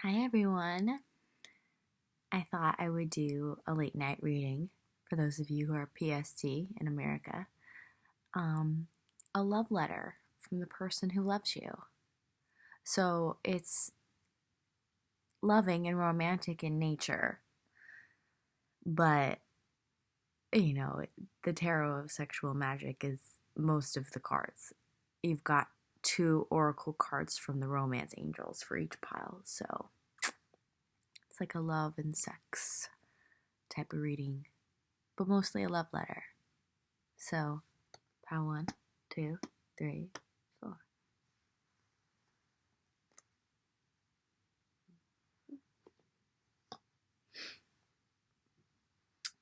Hi everyone. I thought I would do a late night reading for those of you who are PST in America. Um, a love letter from the person who loves you. So it's loving and romantic in nature, but the tarot of sexual magic is most of the cards. You've got two oracle cards from the romance angels for each pile, so it's like a love and sex type of reading, but mostly a love letter. So, pile 1, 2, 3, 4.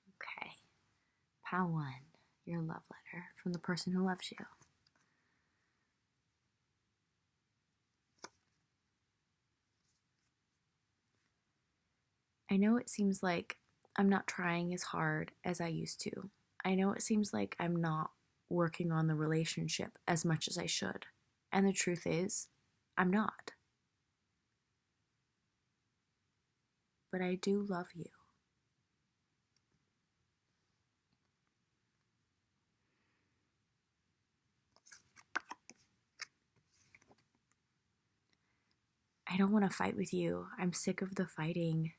Okay. Pile 1, your love letter from the person who loves you. I know it seems like I'm not trying as hard as I used to. I know it seems like I'm not working on the relationship as much as I should. And the truth is, I'm not. But I do love you. I don't want to fight with you. I'm sick of the fighting.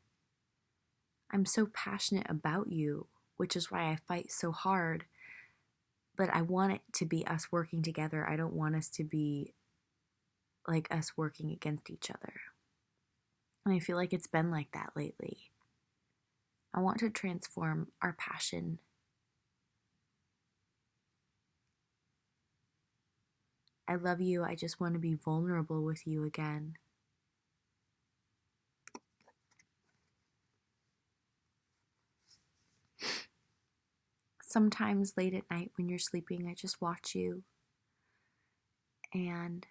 I'm so passionate about you, which is why I fight so hard. But I want it to be us working together. I don't want us to be like us working against each other. And I feel like it's been like that lately. I want to transform our passion. I love you. I just want to be vulnerable with you again. Sometimes late at night when you're sleeping, I just watch you. And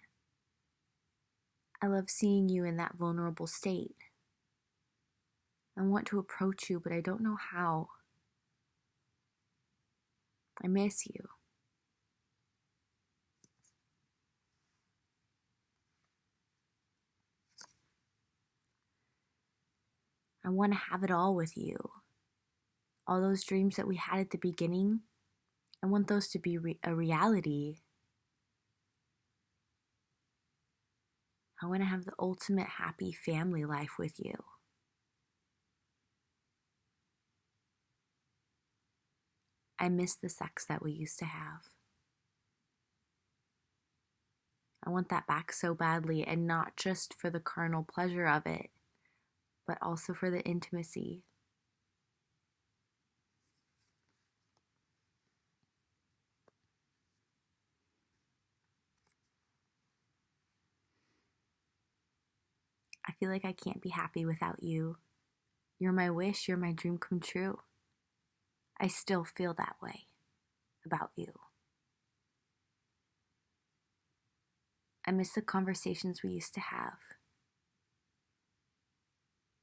I love seeing you in that vulnerable state. I want to approach you, but I don't know how. I miss you. I want to have it all with you. All those dreams that we had at the beginning, I want those to be a reality. I want to have the ultimate happy family life with you. I miss the sex that we used to have. I want that back so badly, and not just for the carnal pleasure of it, but also for the intimacy. I feel like I can't be happy without you. You're my wish, you're my dream come true. I still feel that way about you. I miss the conversations we used to have.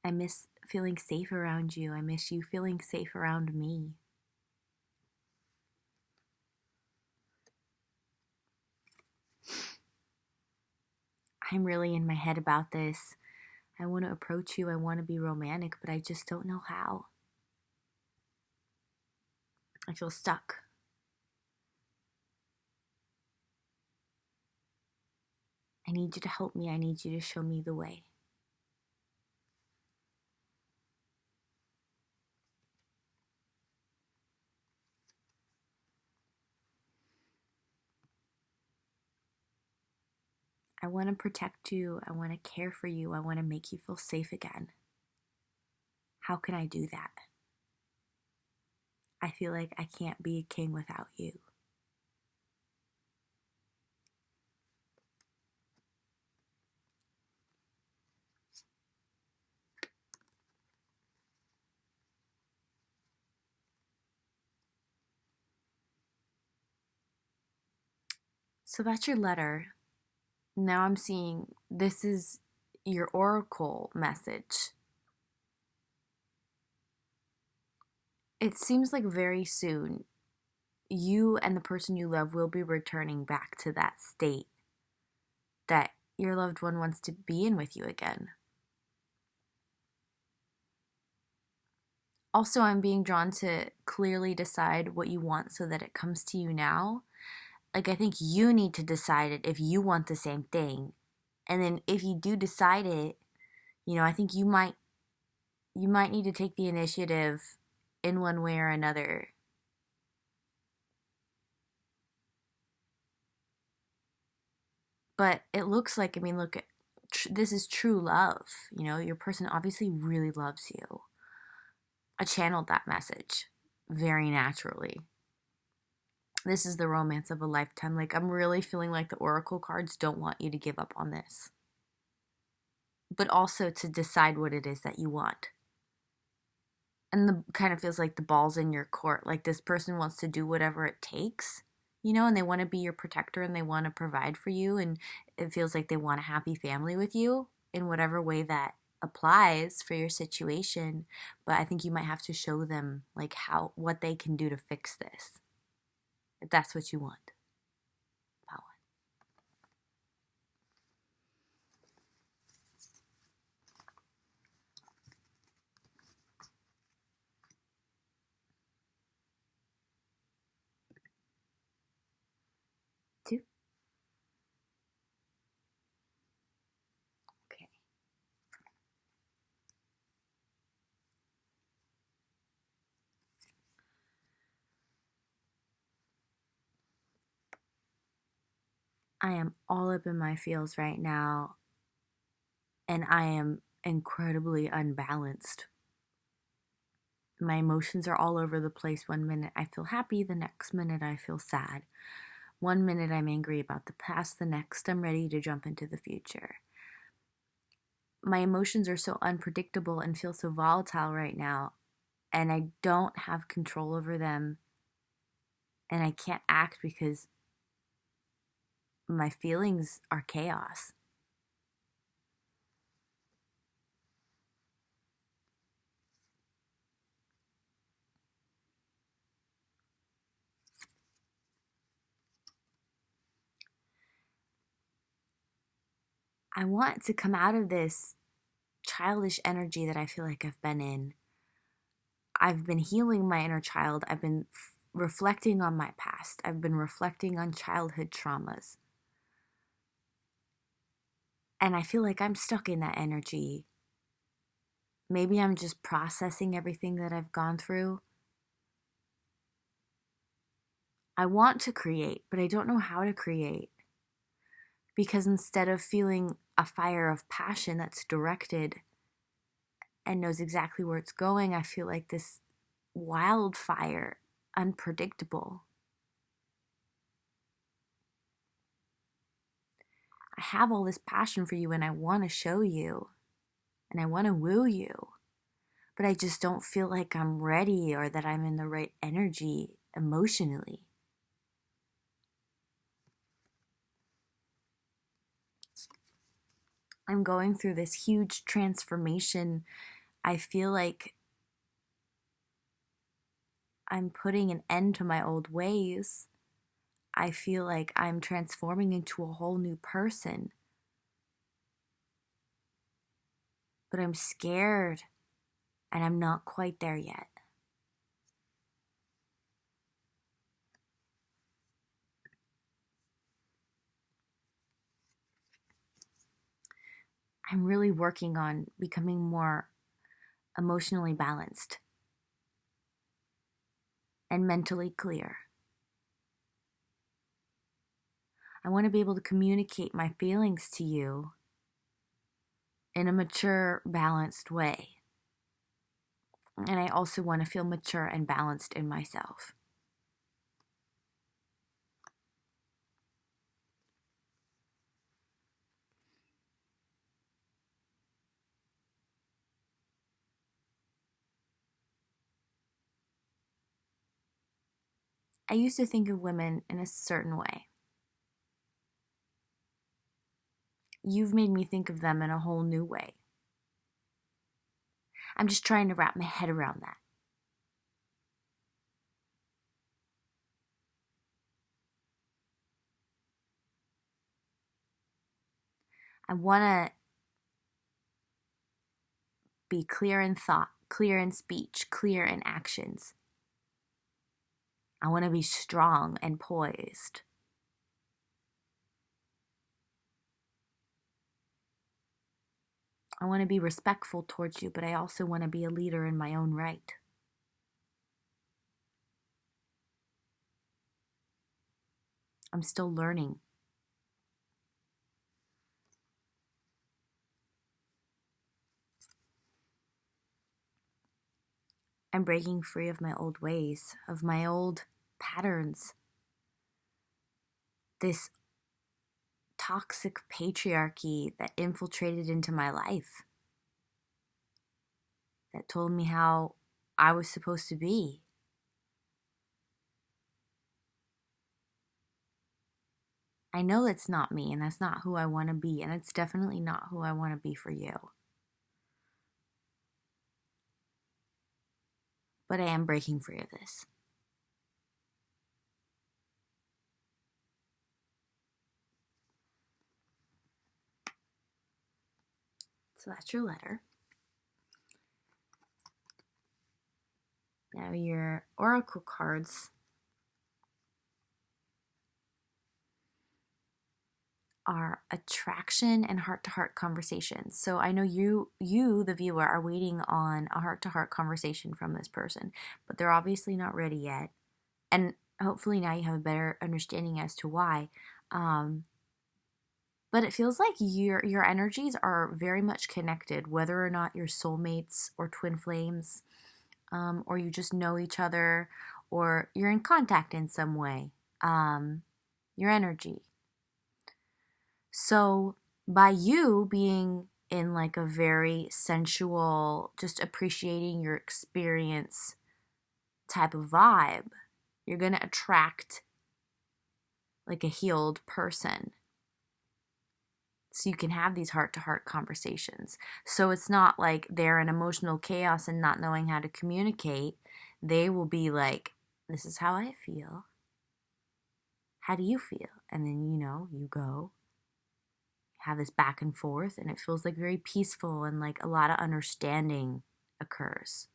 I miss feeling safe around you. I miss you feeling safe around me. I'm really in my head about this. I want to approach you. I want to be romantic, but I just don't know how. I feel stuck. I need you to help me. I need you to show me the way. I want to protect you. I want to care for you. I want to make you feel safe again. How can I do that? I feel like I can't be a king without you. So that's your letter. Now I'm seeing this is your oracle message. It seems like very soon you and the person you love will be returning back to that state that your loved one wants to be in with you again. Also, I'm being drawn to clearly decide what you want so that it comes to you now. Like, I think you need to decide it if you want the same thing. And then if you do decide it, I think you might need to take the initiative in one way or another. But it looks like, I mean, look, this is true love. Your person obviously really loves you. I channeled that message very naturally. This is the romance of a lifetime. Like, I'm really feeling like the oracle cards don't want you to give up on this, but also to decide what it is that you want. And the kind of feels like the ball's in your court. Like, this person wants to do whatever it takes, and they want to be your protector and they want to provide for you. And it feels like they want a happy family with you in whatever way that applies for your situation. But I think you might have to show them like what they can do to fix this, if that's what you want. Power. Two. Okay. I am all up in my feels right now, and I am incredibly unbalanced. My emotions are all over the place. One minute I feel happy, the next minute I feel sad. One minute I'm angry about the past, the next I'm ready to jump into the future. My emotions are so unpredictable and feel so volatile right now, and I don't have control over them, and I can't act because my feelings are chaos. I want to come out of this childish energy that I feel like I've been in. I've been healing my inner child. I've been reflecting on my past. I've been reflecting on childhood traumas. And I feel like I'm stuck in that energy. Maybe I'm just processing everything that I've gone through. I want to create, but I don't know how to create. Because instead of feeling a fire of passion that's directed and knows exactly where it's going, I feel like this wildfire, unpredictable. I have all this passion for you and I want to show you and I want to woo you, but I just don't feel like I'm ready or that I'm in the right energy emotionally. I'm going through this huge transformation. I feel like I'm putting an end to my old ways. I feel like I'm transforming into a whole new person. But I'm scared and I'm not quite there yet. I'm really working on becoming more emotionally balanced and mentally clear. I want to be able to communicate my feelings to you in a mature, balanced way. And I also want to feel mature and balanced in myself. I used to think of women in a certain way. You've made me think of them in a whole new way. I'm just trying to wrap my head around that. I want to be clear in thought, clear in speech, clear in actions. I want to be strong and poised. I want to be respectful towards you, but I also want to be a leader in my own right. I'm still learning. I'm breaking free of my old ways, of my old patterns. This toxic patriarchy that infiltrated into my life, that told me how I was supposed to be. I know that's not me, and that's not who I want to be, and it's definitely not who I want to be for you. But I am breaking free of this. So that's your letter. Now your oracle cards are attraction and heart-to-heart conversations. So I know you, the viewer, are waiting on a heart-to-heart conversation from this person, but they're obviously not ready yet. And hopefully now you have a better understanding as to why. But it feels like your energies are very much connected, whether or not you're soulmates or twin flames, or you just know each other, or you're in contact in some way. Your energy. So by you being in like a very sensual, just appreciating your experience type of vibe, you're going to attract like a healed person. So you can have these heart-to-heart conversations. So it's not like they're in emotional chaos and not knowing how to communicate. They will be like, this is how I feel. How do you feel? And then, you go have this back and forth, and it feels like very peaceful, and like a lot of understanding occurs.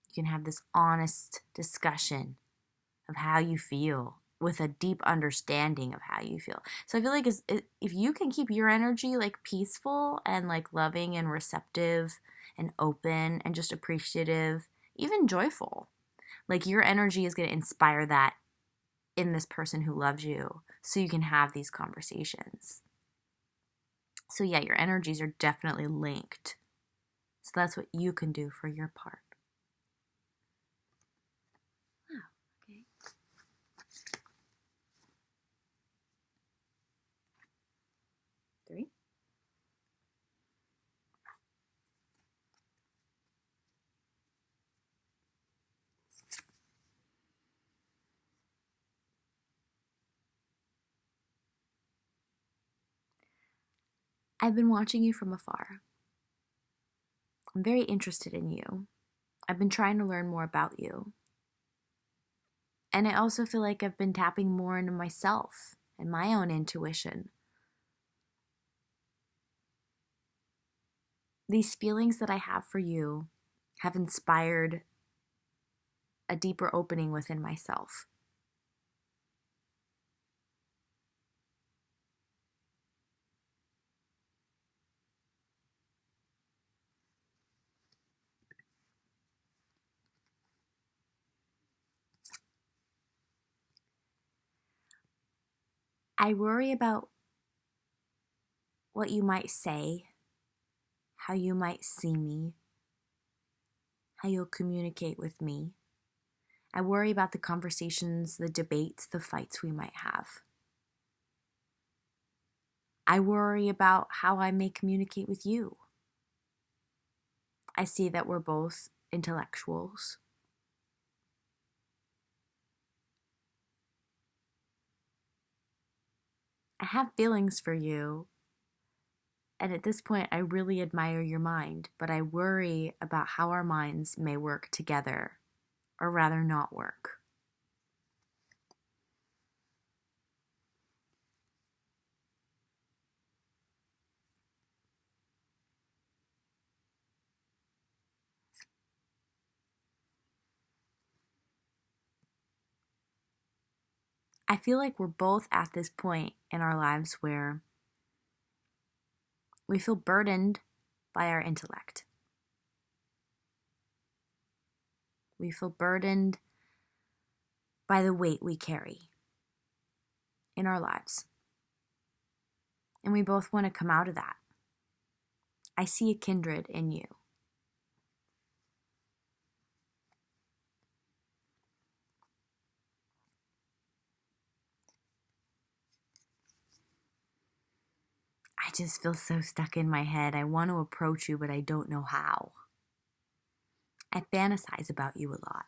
You can have this honest discussion of how you feel with a deep understanding of how you feel. So I feel like if you can keep your energy like peaceful and like loving and receptive and open and just appreciative, even joyful, like your energy is going to inspire that in this person who loves you, so you can have these conversations. So yeah, your energies are definitely linked. So that's what you can do for your part. Wow, okay. Three. I've been watching you from afar. I'm very interested in you. I've been trying to learn more about you. And I also feel like I've been tapping more into myself and my own intuition. These feelings that I have for you have inspired a deeper opening within myself. I worry about what you might say, how you might see me, how you'll communicate with me. I worry about the conversations, the debates, the fights we might have. I worry about how I may communicate with you. I see that we're both intellectuals. I have feelings for you, and at this point I really admire your mind, but I worry about how our minds may work together, or rather not work. I feel like we're both at this point in our lives where we feel burdened by our intellect. We feel burdened by the weight we carry in our lives. And we both want to come out of that. I see a kindred in you. I just feel so stuck in my head. I want to approach you, but I don't know how. I fantasize about you a lot.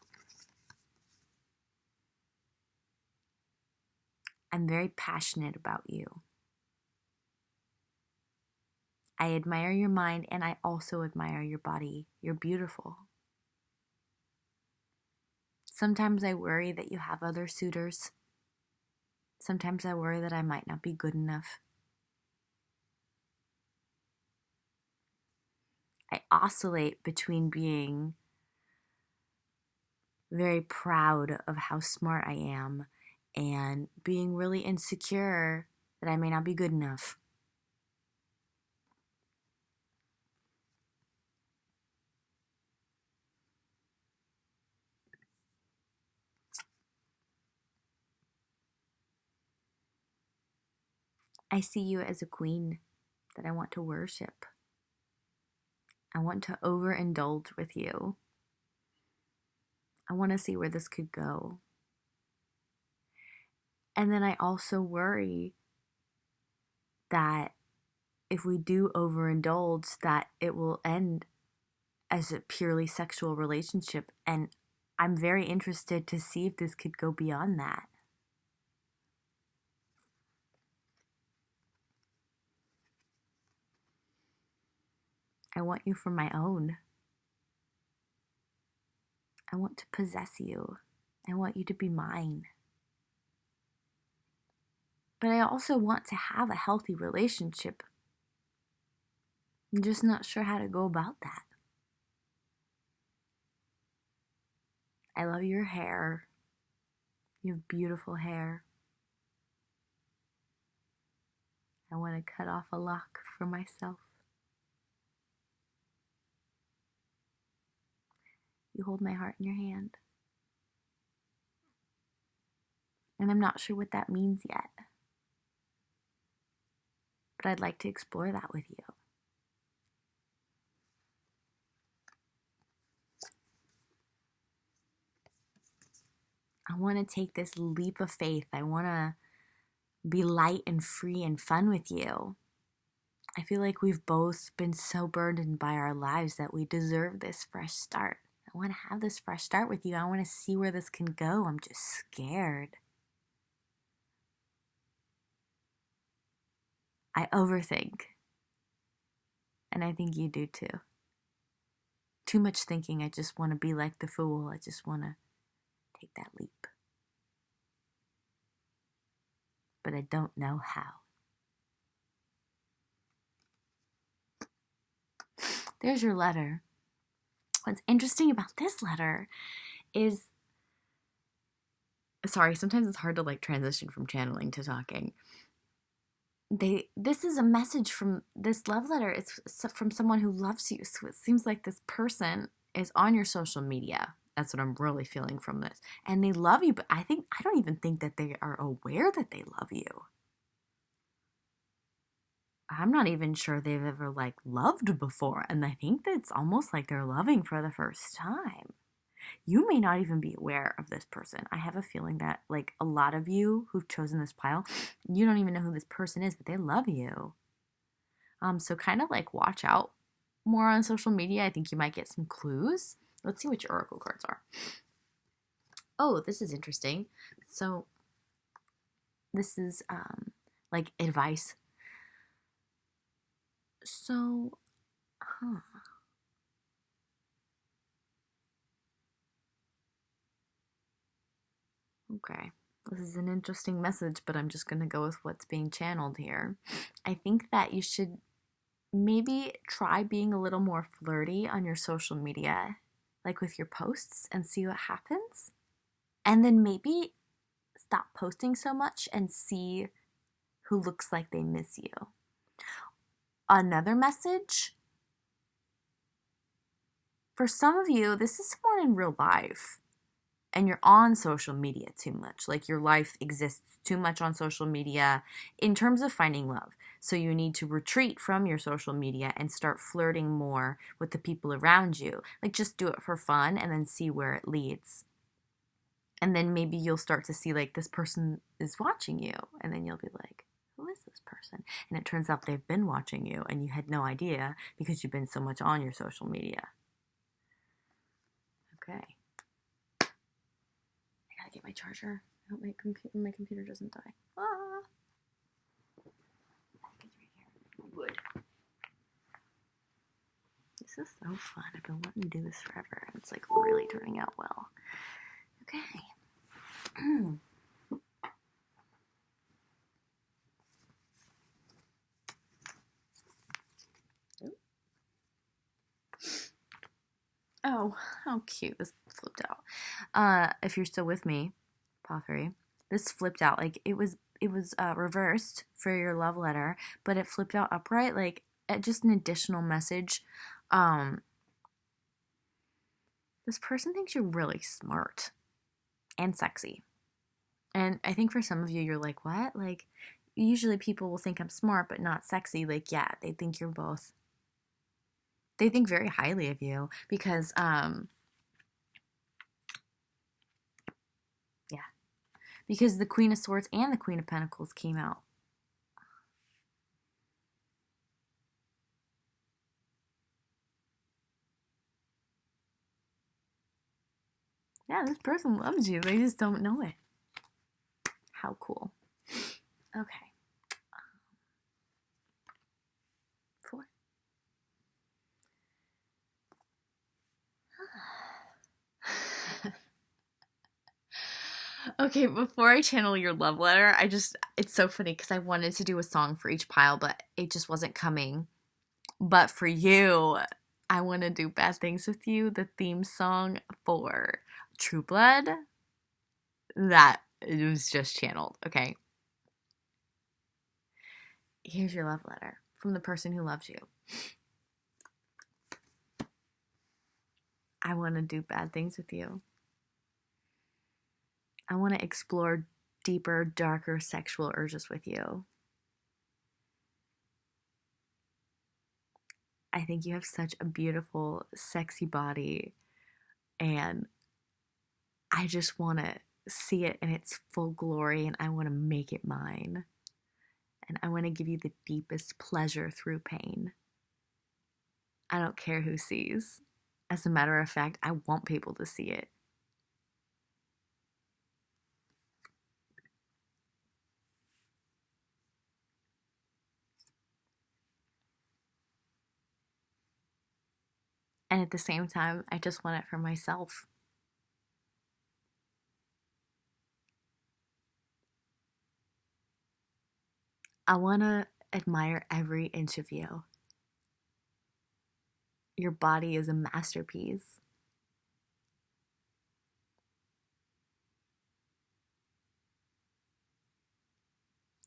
I'm very passionate about you. I admire your mind, and I also admire your body. You're beautiful. Sometimes I worry that you have other suitors. Sometimes I worry that I might not be good enough. I oscillate between being very proud of how smart I am and being really insecure that I may not be good enough. I see you as a queen that I want to worship. I want to overindulge with you. I want to see where this could go. And then I also worry that if we do overindulge, that it will end as a purely sexual relationship. And I'm very interested to see if this could go beyond that. I want you for my own. I want to possess you. I want you to be mine. But I also want to have a healthy relationship. I'm just not sure how to go about that. I love your hair. You have beautiful hair. I want to cut off a lock for myself. You hold my heart in your hand. And I'm not sure what that means yet. But I'd like to explore that with you. I want to take this leap of faith. I want to be light and free and fun with you. I feel like we've both been so burdened by our lives that we deserve this fresh start. I want to have this fresh start with you. I want to see where this can go. I'm just scared. I overthink. And I think you do too. Too much thinking. I just want to be like the fool. I just want to take that leap. But I don't know how. There's your letter. What's interesting about this letter is, sorry, sometimes it's hard to like transition from channeling to talking. This is a message from this love letter. It's from someone who loves you. So it seems like this person is on your social media. That's what I'm really feeling from this. And they love you, but I don't even think that they are aware that they love you. I'm not even sure they've ever like loved before. And I think that it's almost like they're loving for the first time. You may not even be aware of this person. I have a feeling that like a lot of you who've chosen this pile, you don't even know who this person is, but they love you. So kind of like watch out more on social media. I think you might get some clues. Let's see what your oracle cards are. Oh, this is interesting. So this is like advice. So, okay. This is an interesting message, but I'm just going to go with what's being channeled here. I think that you should maybe try being a little more flirty on your social media, like with your posts, and see what happens. And then maybe stop posting so much and see who looks like they miss you. Another message, for some of you, this is more in real life and you're on social media too much. Like your life exists too much on social media in terms of finding love. So you need to retreat from your social media and start flirting more with the people around you. Like just do it for fun and then see where it leads. And then maybe you'll start to see like this person is watching you. And then you'll be like, who is this person? And it turns out they've been watching you and you had no idea because you've been so much on your social media. Okay. I gotta get my charger. I hope my computer doesn't die. Ah. I think it's right here. Wood. This is so fun. I've been wanting to do this forever. It's like really turning out well. Okay. Oh, how cute. This flipped out. If you're still with me, paw 3, this flipped out. Like it was reversed for your love letter, but it flipped out upright, like just an additional message. This person thinks you're really smart and sexy. And I think for some of you, you're like, what? Like, usually people will think I'm smart, but not sexy. Like, yeah, they think you're both. They think very highly of you because, because the Queen of Swords and the Queen of Pentacles came out. Yeah, this person loves you. They just don't know it. How cool. Okay. 4. Okay, before I channel your love letter, it's so funny because I wanted to do a song for each pile, but it just wasn't coming. But for you, I want to do Bad Things With You, the theme song for True Blood. That it was just channeled, okay? Here's your love letter from the person who loves you. I want to do bad things with you. I want to explore deeper, darker sexual urges with you. I think you have such a beautiful, sexy body, and I just want to see it in its full glory, and I want to make it mine. And I want to give you the deepest pleasure through pain. I don't care who sees. As a matter of fact, I want people to see it. And at the same time, I just want it for myself. I want to admire every inch of you. Your body is a masterpiece.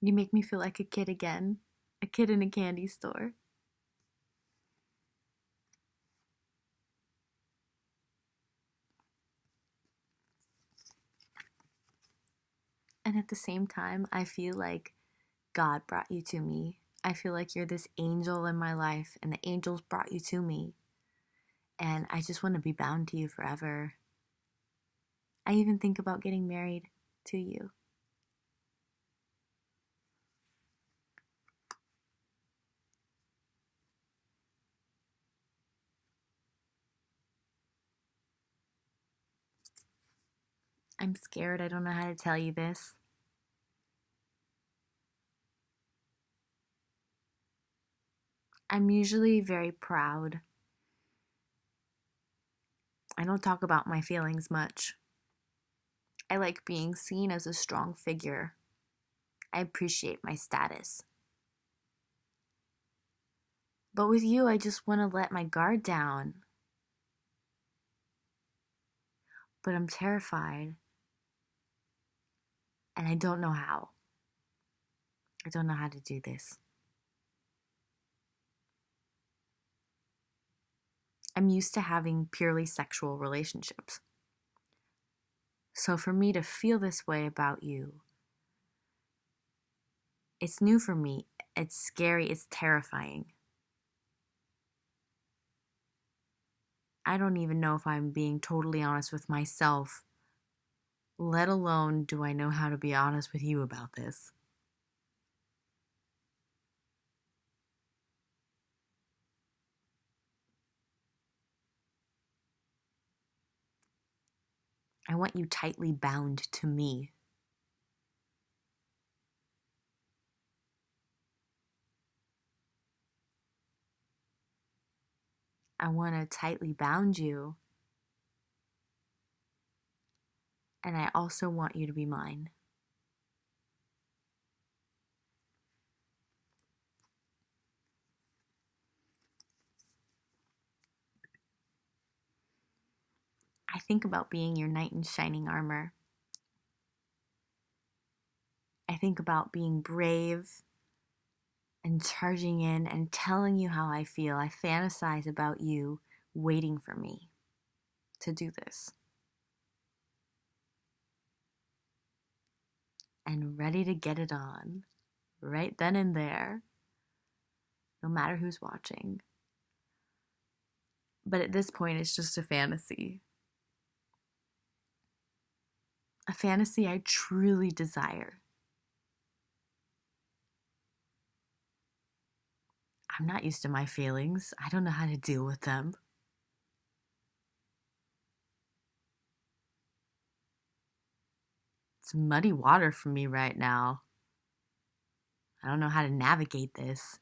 You make me feel like a kid again, a kid in a candy store. And at the same time, I feel like God brought you to me. I feel like you're this angel in my life, and the angels brought you to me. And I just want to be bound to you forever. I even think about getting married to you. I'm scared. I don't know how to tell you this. I'm usually very proud. I don't talk about my feelings much. I like being seen as a strong figure. I appreciate my status. But with you, I just want to let my guard down. But I'm terrified. And I don't know how. I don't know how to do this. I'm used to having purely sexual relationships. So for me to feel this way about you, it's new for me. It's scary. It's terrifying. I don't even know if I'm being totally honest with myself, let alone do I know how to be honest with you about this. I want you tightly bound to me. I want to tightly bound you. And I also want you to be mine. I think about being your knight in shining armor. I think about being brave and charging in and telling you how I feel. I fantasize about you waiting for me to do this. And ready to get it on right then and there, no matter who's watching. But at this point, it's just a fantasy. A fantasy I truly desire. I'm not used to my feelings. I don't know how to deal with them. It's muddy water for me right now. I don't know how to navigate this.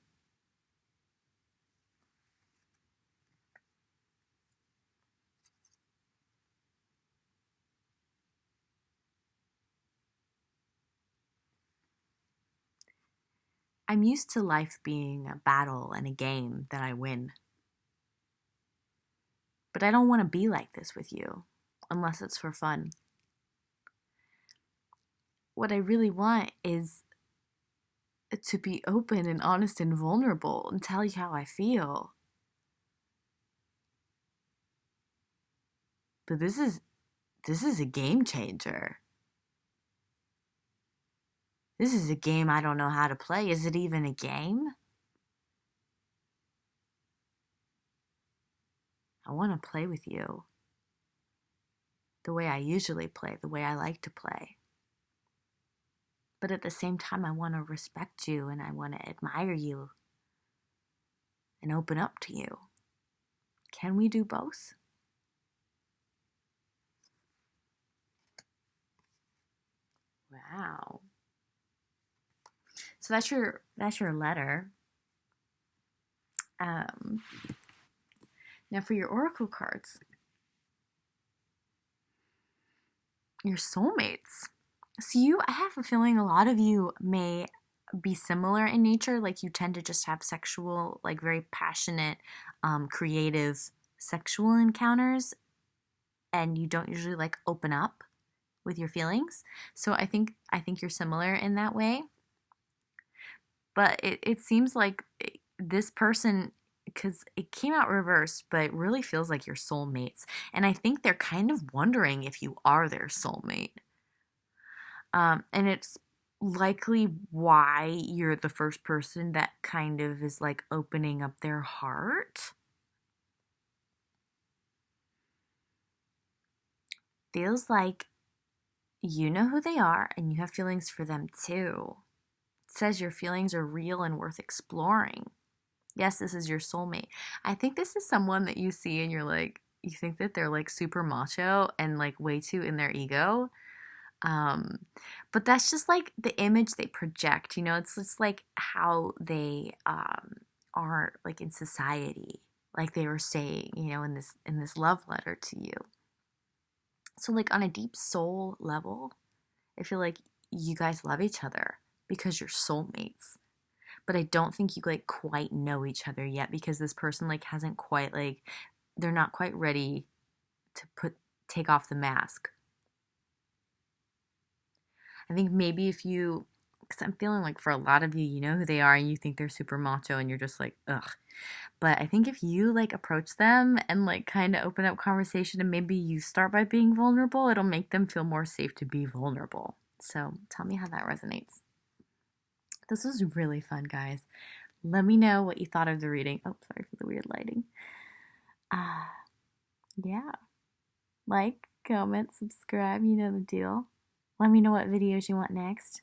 I'm used to life being a battle and a game that I win. But I don't want to be like this with you, unless it's for fun. What I really want is to be open and honest and vulnerable and tell you how I feel. But this is a game changer. This is a game I don't know how to play. Is it even a game? I want to play with you the way I usually play, the way I like to play. But at the same time, I want to respect you and I want to admire you and open up to you. Can we do both? Wow. So that's your letter. Now for your oracle cards, your soulmates. So I have a feeling a lot of you may be similar in nature. Like you tend to just have sexual, like very passionate, creative sexual encounters, and you don't usually like open up with your feelings. So I think you're similar in that way. But it seems like this person, because it came out reversed, but it really feels like your soulmates. And I think they're kind of wondering if you are their soulmate. And it's likely why you're the first person that kind of is like opening up their heart. Feels like you know who they are and you have feelings for them too. It says your feelings are real and worth exploring. Yes, this is your soulmate. I think this is someone that you see and you're like, you think that they're like super macho and like way too in their ego. But that's just like the image they project, it's just like how they are like in society, like they were saying, in this love letter to you. So like on a deep soul level, I feel like you guys love each other because you're soulmates. But I don't think you like quite know each other yet because this person like hasn't quite like they're not quite ready to take off the mask. I think maybe if you, because I'm feeling like for a lot of you, you know who they are and you think they're super macho and you're just like, ugh. But I think if you like approach them and like kind of open up conversation and maybe you start by being vulnerable, it'll make them feel more safe to be vulnerable. So tell me how that resonates. This was really fun, guys. Let me know what you thought of the reading. Oh, sorry for the weird lighting. Yeah. Like, comment, subscribe, you know the deal. Let me know what videos you want next.